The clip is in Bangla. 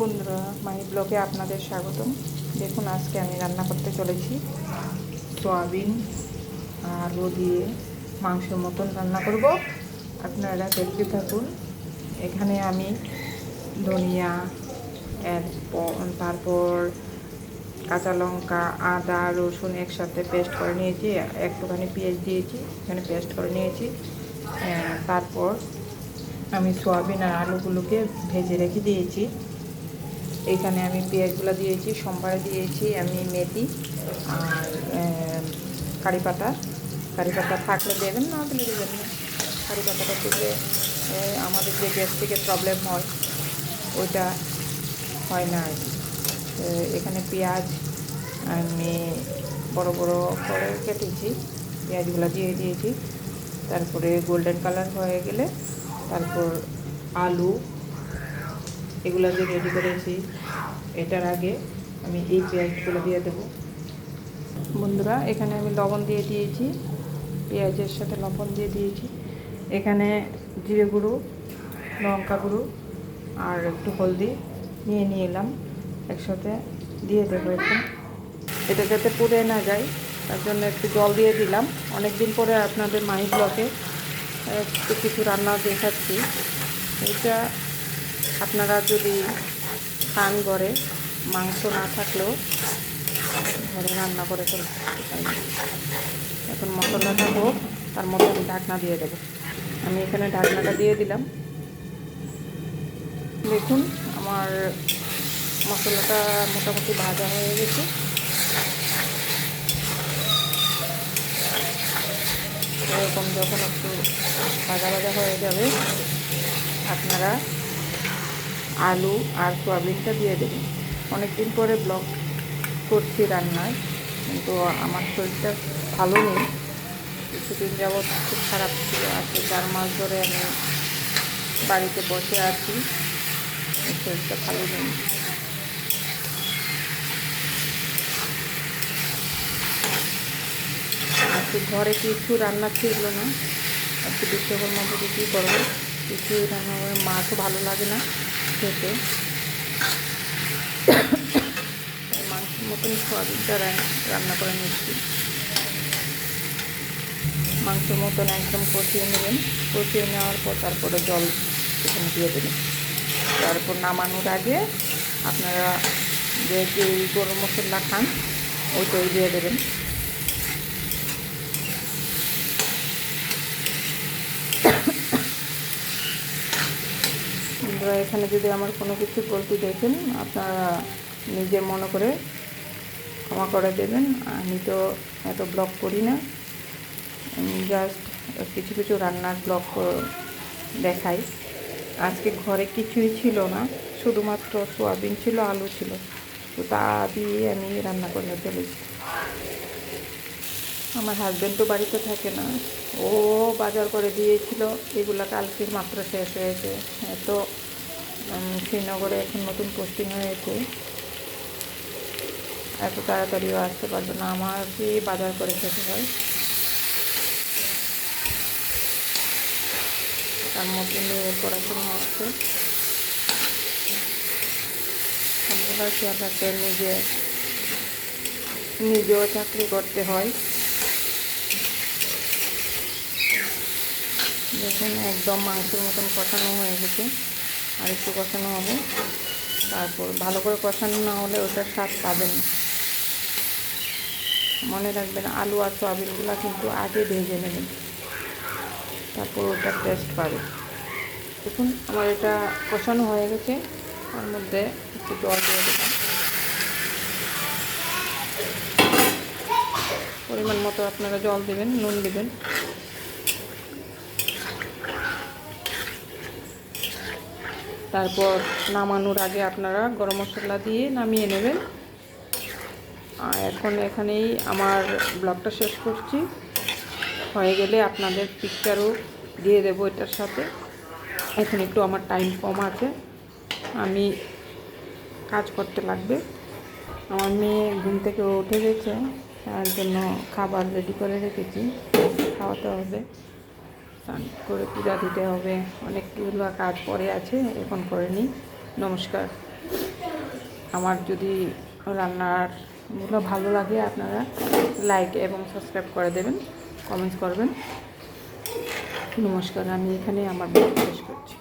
বন্ধুরা, মাই ব্লগে আপনাদের স্বাগতম। দেখুন, আজকে আমি রান্না করতে চলেছি সয়াবিন আলু দিয়ে মাংসের মতন রান্না করব। আপনারা দেখতে থাকুন। এখানে আমি ধনিয়া, তারপর কাঁচা লঙ্কা, আদা, রসুন একসাথে পেস্ট করে নিয়েছি। একটুখানি পেঁয়াজ দিয়েছি, এখানে পেস্ট করে নিয়েছি। তারপর আমি সয়াবিন আর আলুগুলোকে ভেজে রেখে দিয়েছি। এখানে আমি পেঁয়াজগুলো দিয়েছি, সম্বারে দিয়েছি আমি মেথি আর কারি পাতা থাকলে দেবেন, না দিলে দেবেন না। কারি পাতাটা দিলে আমাদের যে গ্যাস্ট্রিকের প্রবলেম হয় ওইটা হয় না আর কি। এখানে পেঁয়াজ আমি বড় বড় করে কেটেছি, পেঁয়াজগুলো দিয়ে দিয়েছি। তারপরে গোল্ডেন কালার হয়ে গেলে তারপর আলু এগুলো যে রেডি করেছি, এটার আগে আমি এই পেঁয়াজগুলো দিয়ে দেবো। বন্ধুরা, এখানে আমি লবণ দিয়ে দিয়েছি, পেঁয়াজের সাথে লবণ দিয়ে দিয়েছি। এখানে জিরে গুঁড়ো, লঙ্কা গুঁড়ো আর একটু হলদি নিয়ে এলাম, একসাথে দিয়ে দেবো। এটা যাতে পুড়ে না যায় তার জন্য একটু জল দিয়ে দিলাম। অনেক দিন পরে আপনাদের মাই ব্লগে একটু কিছু রান্না দেখাচ্ছি। এটা আপনারা যদি খান ঘরে, মাংস না থাকলেও ঘরে রান্না করে ফেলতে পারেন। এখন মশলাটা হোক, তার মধ্যে আমি ঢাকনা দিয়ে দেবো। আমি এখানে ঢাকনাটা দিয়ে দিলাম। দেখুন, আমার মশলাটা মোটামুটি ভাজা হয়ে গেছে। এরকম যখন একটু ভাজা হয়ে যাবে, আপনারা আলু আর সয়াবিনটা দিয়ে দেবেন। অনেক দিন পরে ব্লগ করছি রান্নায়, কিন্তু আমার শরীরটা ভালো নেই। কিছুদিন যাবৎ খুব খারাপ ছিল। আজকে 4 মাস ধরে আমি বাড়িতে বসে আছি, শরীরটা ভালো নেই। আজকে ঘরে কিছু রান্না ছিল না। আজকে বিশ্বকর্মা পুজো কী করবো, কিছু রান্না করে, মাছও ভালো লাগে না খেতে। মাংসের মতন সয়াবিনটা রান্না করে নিচ্ছি। মাংসের মতন একদম কষিয়ে নেবেন। কষিয়ে নেওয়ার পর তারপরে জল এখানে দিয়ে দেবেন। তারপর নামানোর আগে আপনারা যে গরম মশলা খান ওইটাই দিয়ে দেবেন। বন্ধুরা, এখানে যদি আমার কোনো কিছু গলতি দেখেন, আপনারা নিজে মনে করে ক্ষমা করে দেবেন। আমি তো এত ব্লগ করি না, জাস্ট কিছু কিছু রান্নার ব্লগ দেখাই। আজকে ঘরে কিছুই ছিল না, শুধুমাত্র সোয়াবিন ছিল, আলু ছিল, তো তা দিয়ে আমি রান্না করে ফেলেছি। আমার হাজব্যান্ড তো বাড়িতে থাকে না, ও বাজার করে দিয়েছিল। এগুলো কালকে মাত্র শেষ হয়েছে। তো শ্রীনগরে এখন নতুন পোস্টিং হয়েছে, এত তাড়াতাড়িও আসতে পারবে না, আমাকে বাজার করে খেতে হয়। তার মধ্যে মেয়ের পড়াশোনা হচ্ছে, সবগুলো খেয়াল রাখতে নিজেও চাকরি করতে হয়। দেখুন, একদম মাংসের মতন কষানো হয়ে গেছে, আর একটু কষানো হবে। তারপর ভালো করে কষানো না হলে ওটার স্বাদ পাবেন না। মনে রাখবেন, আলু আর সয়াবিনগুলো কিন্তু আগে ভেজে নেবেন, তারপর ওটার টেস্ট পাবে। দেখুন, আমার এটা কষানো হয়ে গেছে। তার মধ্যে একটু জল দিয়ে দেবেন, পরিমাণ মতো আপনারা জল দেবেন, নুন দেবেন। তারপর নামানোর আগে আপনারা গরম মশলা দিয়ে নামিয়ে নেবেন। এখন এখানেই আমার ব্লগটা শেষ করছি। হয়ে গেলে আপনাদের পিকচারও দিয়ে দেবো এটার সাথে। এখন একটু আমার টাইম কম আছে, আমি কাজ করতে লাগবে। আমার মেয়ে ঘুম থেকে উঠে গেছে, তার জন্য খাবার রেডি করে রেখেছি, খাওয়াতে হবে, স্নান করে পূজা দিতে হবে। অনেকগুলো কাজ পড়ে আছে, এখন করে নিই। নমস্কার। আমার যদি রান্নারগুলো ভালো লাগে আপনারা লাইক এবং সাবস্ক্রাইব করে দেবেন, কমেন্টস করবেন। নমস্কার, আমি এখানে আমার ভিডিও শেষ করছি।